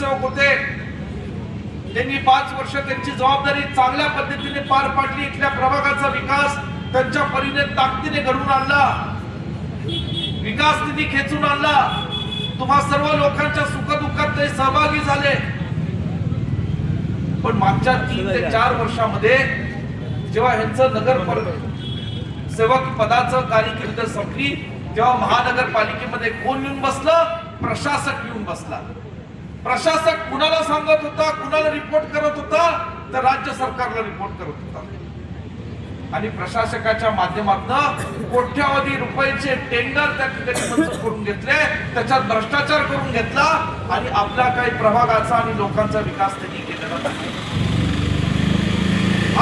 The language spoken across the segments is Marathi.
नगरसेवक होते, त्यांनी 5 वर्ष त्यांची जबाबदारी चांगल्या पद्धतीने पार पाडली. इथल्या प्रभागाचा विकास त्यांच्या परीने ताकदीने घडवून आणला, विकास निधी खेचून आणला. तुम्हा सर्व लोकांच्या सुखदुःखात ते सहभागी झाले. पण मागच्या 3 ते 4 वर्षामध्ये जेव्हा ह्यांचं नगर सेवक पदाचं कारकीर्द संपली, तेव्हा महानगरपालिकेमध्ये कोण येऊन बसलं? प्रशासक येऊन बसला. प्रशासक कुणाला सांगत होता, कुणाला रिपोर्ट करत होता? तर राज्य सरकारला रिपोर्ट करत होता. आणि प्रशासकाच्या माध्यमातून कोट्यावधी रुपयाचे टेंडर त्या ठिकाणी मंजूर करून घेतले, त्याच्यात भ्रष्टाचार करून घेतला आणि आपल्या काही प्रभागाचा आणि लोकांचा विकास त्यांनी केलेला नाही.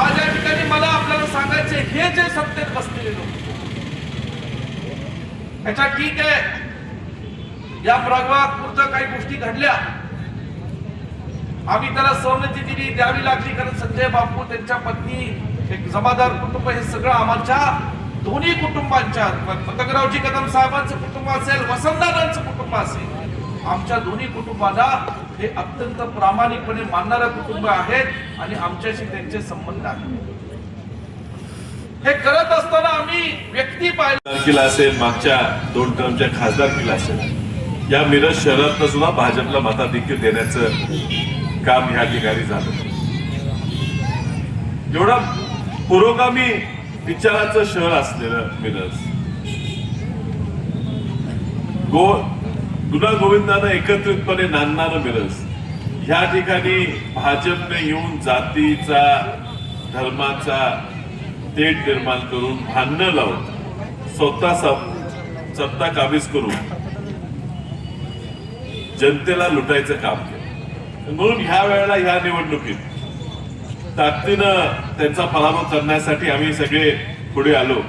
आज या ठिकाणी मला आपल्याला सांगायचे, हे जे सत्तेत बसलेले लोक, याच्या ठीक आहे, या प्रभागात पुरतं काही गोष्टी घडल्या, आम्ही त्याला सहमती दिली, द्यावी लागली, कारण संजय बापू, त्यांच्या पत्नी, एक जमादार कुटुंब, हे सगळं आमच्या दोन्ही कुटुंबांच्या, पतंगरावजी कदम साहेबांचं कुटुंब असेल, वसंतदादांचं कुटुंब असेल, आमच्या दोन्ही कुटुंबाला हे अत्यंत प्रामाणिकपणे मानणारे कुटुंब आहेत आणि आमच्याशी त्यांचे संबंध आहेत. हे करत असताना आम्ही व्यक्ती पाहिलं असेल, मागच्या 2 टर्मच्या खासदारकीला असेल, या मिरज शहरात सुद्धा भाजपला मताधिक्य देण्याचं काम ह्या ठिकाणी झालं. एवढा पुरोगामी विचाराचं शहर असलेलं मिरज, गुण्यागोविंदानं एकत्रितपणे नांदणारं मिरज, ह्या ठिकाणी भाजपने येऊन जातीचा, धर्माचा तेढ निर्माण करून, भांडणं लावून, स्वतः सत्ता काबीज करून जनतेला लुटायचं काम केलं. म्हणून ह्या वेळेला ह्या निवडणुकीत ताकदीनं त्यांचा पराभव करण्यासाठी आम्ही सगळे पुढे आलो.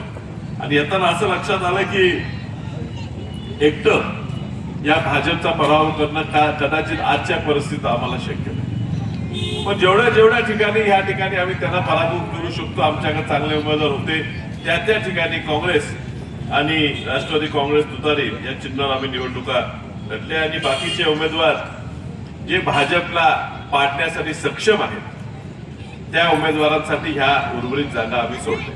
आणि येताना असं लक्षात आलं की एकटं या भाजपचा पराभव करणं कदाचित आजच्या परिस्थितीत आम्हाला शक्य नाही. पण जेवढ्या ठिकाणी ह्या ठिकाणी आम्ही त्यांना पराभव करू शकतो, आमच्याकडे चांगले उमेदवार होते, त्या ठिकाणी काँग्रेस आणि राष्ट्रवादी काँग्रेस तुतारी या चिन्हावर आम्ही निवडणुका लढल्या. आणि बाकीचे उमेदवार जे भाजपला पाडण्यासाठी सक्षम आहेत, त्या उमेदवारांसाठी ह्या उर्वरित जागा आम्ही सोडल्या.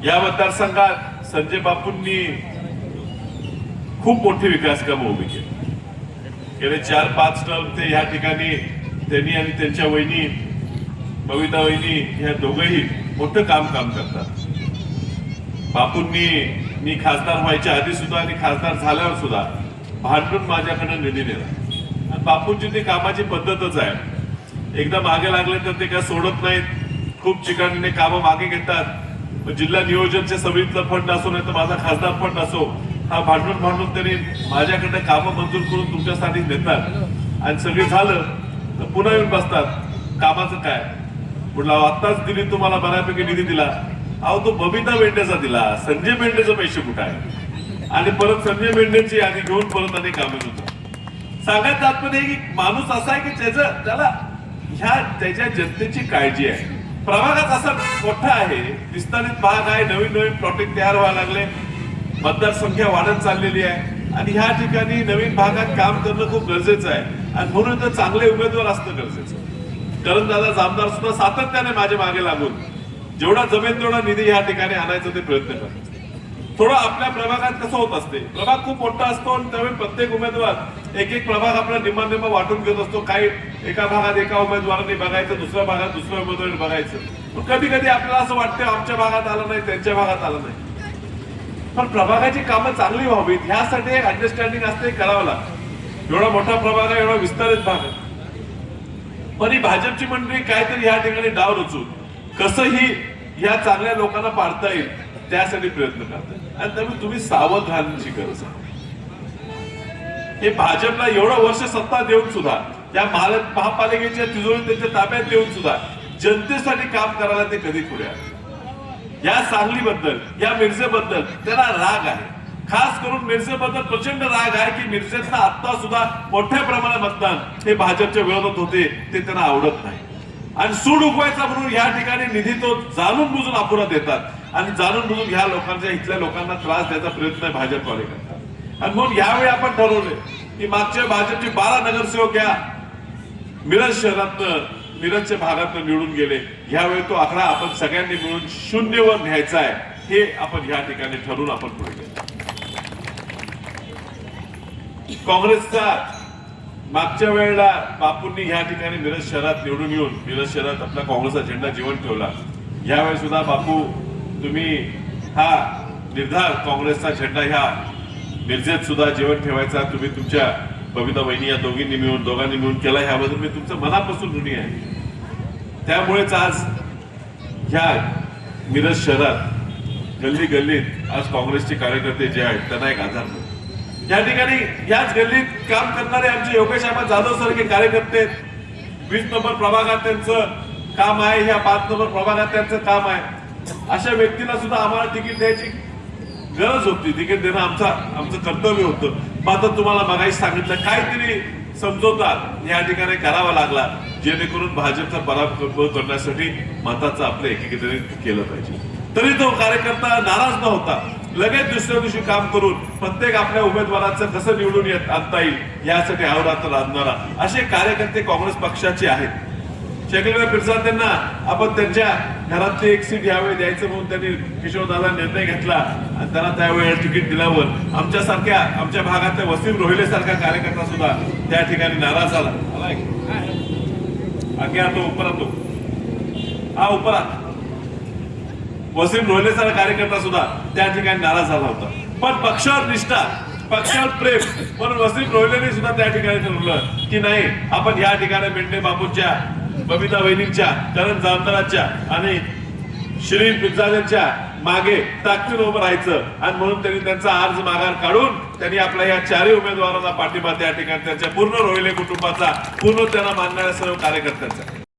या मतदारसंघात संजय बापूंनी खूप मोठी विकास कामं उभी केली. गेले 4-5 टर्म ते ह्या ठिकाणी त्यांनी आणि त्यांच्या वहिनी बबिता वहिनी ह्या दोघंही मोठं काम करतात. बापूंनी, मी खासदार व्हायच्या आधी सुद्धा आणि खासदार झाल्यावर सुद्धा भांडून माझ्याकडे निधी दिला. आणि बापूंची ती कामाची पद्धतच आहे, एकदा मागे लागले तर ते काय सोडत नाहीत, खूप चिकाटीने कामं मागे घेतात. जिल्हा नियोजनच्या समितीतला फंड असो, नाही तर माझा खासदार फंड असो, हा भांडून त्यांनी माझ्याकडे कामं मंजूर करून तुमच्यासाठी देतात. आणि सगळी झालं तर पुन्हा येऊन बसतात, कामाचं काय म्हटलं, आत्ताच दिली तुम्हाला बऱ्यापैकी निधी दिला. अहो, तो बबिता मेंढेचा दिला, संजय मेंढेचे पैसे कुठे आहे? आणि परत संजय मेंढेची यादी घेऊन परत अनेक कामं होतात. सांगायचं तात्पर्य की माणूस असा आहे की त्याला त्याच्या जनतेची काळजी आहे. प्रभागात असा मोठा आहे, विस्तारित भाग आहे, नवीन प्लॉटिंग तयार व्हायला लागले, मतदारसंख्या वाढत चाललेली आहे आणि ह्या ठिकाणी नवीन भागात काम करणं खूप गरजेचं आहे. आणि म्हणून तर चांगले उमेदवार असणं गरजेचं आहे. करणदादा जामदार सुद्धा सातत्याने माझ्या मागे लागून जेवढा जमेल तेवढा निधी ह्या ठिकाणी आणायचा ते प्रयत्न करतात. थोडं आपल्या प्रभागात कसं होत असते, प्रभाग खूप मोठा असतो आणि त्यामुळे प्रत्येक उमेदवार एक प्रभाग आपला निम्मा वाटून घेत असतो. काही एका भागात एका उमेदवाराने बघायचं, दुसऱ्या भागात दुसऱ्या उमेदवाराने बघायचं. पण कधी आपल्याला असं वाटतं आमच्या भागात आलं नाही, त्यांच्या भागात आलं नाही. पण प्रभागाची कामं चांगली व्हावीत ह्यासाठी एक अंडरस्टँडिंग असते, करावं लागतं. एवढा मोठा प्रभाग आहे, एवढा विस्तारित भाग आहे, पण ही भाजपची मंडळी काहीतरी ह्या ठिकाणी डाव रचून कसंही ह्या चांगल्या लोकांना पाडता येईल त्यासाठी प्रयत्न करतात. आणि त्यामुळे तुम्ही सावध राहण्याची गरज आहे. हे भाजपला एवढं वर्ष सत्ता देऊन सुद्धा, त्या महापालिकेच्या तिजोरी त्यांच्या ताब्यात देऊन सुद्धा जनतेसाठी काम करायला ते कधी पुढे आले. या सांगलीबद्दल, या मिरजेबद्दल त्यांना राग आहे. खास करून मिरजेबद्दल प्रचंड राग आहे की मिरजेतला आता सुद्धा मोठ्या प्रमाणात मतदान हे भाजपच्या विरोधात होते, ते त्यांना आवडत नाही. आणि सूड उगवायचा म्हणून या ठिकाणी निधी तो जाणून बुजून अपुरा देतात आणि जाणून बुजून ह्या लोकांच्या, इथल्या लोकांना त्रास द्यायचा प्रयत्न भाजपवाले करतात. आणि म्हणून यावेळी आपण ठरवले की मागच्या भाजपचे 12 नगरसेवक या मिरज शहरातनं मिरजच्या भागातनं निवडून गेले. यावेळी तो आकडा आपण सगळ्यांनी मिळून 0वर न्यायचा आहे, हे आपण या ठिकाणी ठरवून आपण पुढे गेलो. काँग्रेसचा मागच्या वेळेला बापूंनी या ठिकाणी मिरज शहरात निवडून येऊन मिरज शहरात आपला काँग्रेसचा झेंडा जिवंत ठेवला. यावेळी सुद्धा बापू तुम्ही हा निर्धार काँग्रेसचा झेंडा ह्या मिरजेत सुद्धा जिवंत ठेवायचा तुम्ही तुमच्या बबिता वहिनी या दोघांनी मिळून केला, ह्याबद्दल मी तुमचं मनापासून ऋणी आहे. त्यामुळेच आज ह्या मिरज शहरात गल्ली गल्लीत आज काँग्रेसचे कार्यकर्ते जे आहेत त्यांना एक आधार मिळतो. या ठिकाणी याच गल्लीत काम करणारे आमचे योगेश आबा जाधव सारखे कार्यकर्ते 20 नंबर प्रभागात त्यांचं काम आहे, ह्या 5 नंबर प्रभागात त्यांचं काम आहे. अशा व्यक्तीला सुद्धा आम्हाला तिकीट द्यायची गरज होती, तिकीट देणं आमचं कर्तव्य होतं. मात्र तुम्हाला मगाशी सांगितलं काहीतरी समजोता या ठिकाणी करावा लागला, जेणेकरून भाजपचा पराभव करण्यासाठी मताचं आपलं एकीकरण केलं पाहिजे. तरी तो कार्यकर्ता नाराज न होता लगेच दुसऱ्या दिवशी काम करून प्रत्येक आपल्या उमेदवाराचं कसं निवडून आणता येईल यासाठी अहोरात्र राहणारा असे कार्यकर्ते काँग्रेस पक्षाचे आहेत. शकीलभाई पिरसाद यांना आपण त्यांच्या घरातली एक सीट यावेळी द्यायचं म्हणून त्यांनी किशोरदादा निर्णय घेतला आणि त्यांना त्यावेळेला तिकीट दिल्यावर आमच्या भागातल्या वसीम रोहिले सारखा कार्यकर्ता सुद्धा त्या ठिकाणी नाराज झाला. वसीम रोहिले सारखा कार्यकर्ता सुद्धा त्या ठिकाणी नाराज झाला होता. पण पक्षावर निष्ठा, पक्षावर प्रेम म्हणून वसीम रोहिलेने सुद्धा त्या ठिकाणी ठरवलं की नाही, आपण या ठिकाणी मेंढे बापूंच्या, बबिता वहिनींच्या, करण जामदारांच्या आणि श्री पिरजादेंच्या मागे ताकदीने उभं राहायचं. आणि म्हणून त्यांनी त्यांचा अर्ज माघार काढून त्यांनी आपल्या या 4 उमेदवारांना पाठिंबा त्या ठिकाणी त्यांच्या पूर्ण रोहिले कुटुंबाचा, पूर्ण त्यांना मानणाऱ्या सर्व कार्यकर्त्यांचा